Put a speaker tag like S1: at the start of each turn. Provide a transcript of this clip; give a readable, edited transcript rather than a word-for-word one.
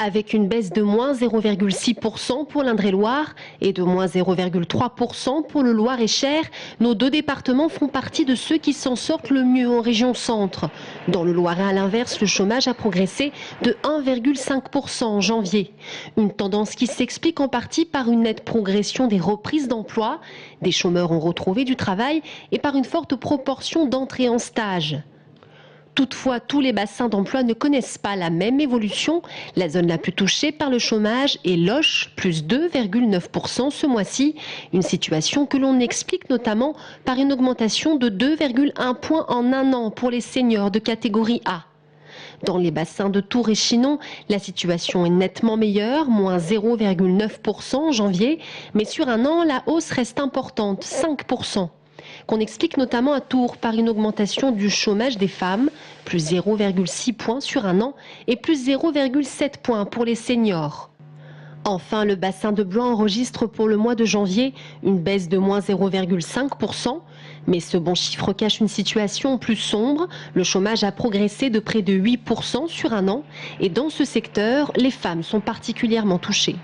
S1: Avec une baisse de moins 0,6% pour l'Indre-et-Loire et de moins 0,3% pour le Loir-et-Cher, nos deux départements font partie de ceux qui s'en sortent le mieux en région centre. Dans le Loiret, à l'inverse, le chômage a progressé de 1,5% en janvier. Une tendance qui s'explique en partie par une nette progression des reprises d'emploi. Des chômeurs ont retrouvé du travail et par une forte proportion d'entrées en stage. Toutefois, tous les bassins d'emploi ne connaissent pas la même évolution. La zone la plus touchée par le chômage est Loches, plus 2,9% ce mois-ci. Une situation que l'on explique notamment par une augmentation de 2,1 points en un an pour les seniors de catégorie A. Dans les bassins de Tours et Chinon, la situation est nettement meilleure, moins 0,9% en janvier. Mais sur un an, la hausse reste importante, 5%. Qu'on explique notamment à Tours par une augmentation du chômage des femmes, plus 0,6 points sur un an et plus 0,7 points pour les seniors. Enfin, le bassin de Blois enregistre pour le mois de janvier une baisse de moins 0,5%. Mais ce bon chiffre cache une situation plus sombre. Le chômage a progressé de près de 8% sur un an. Et dans ce secteur, les femmes sont particulièrement touchées.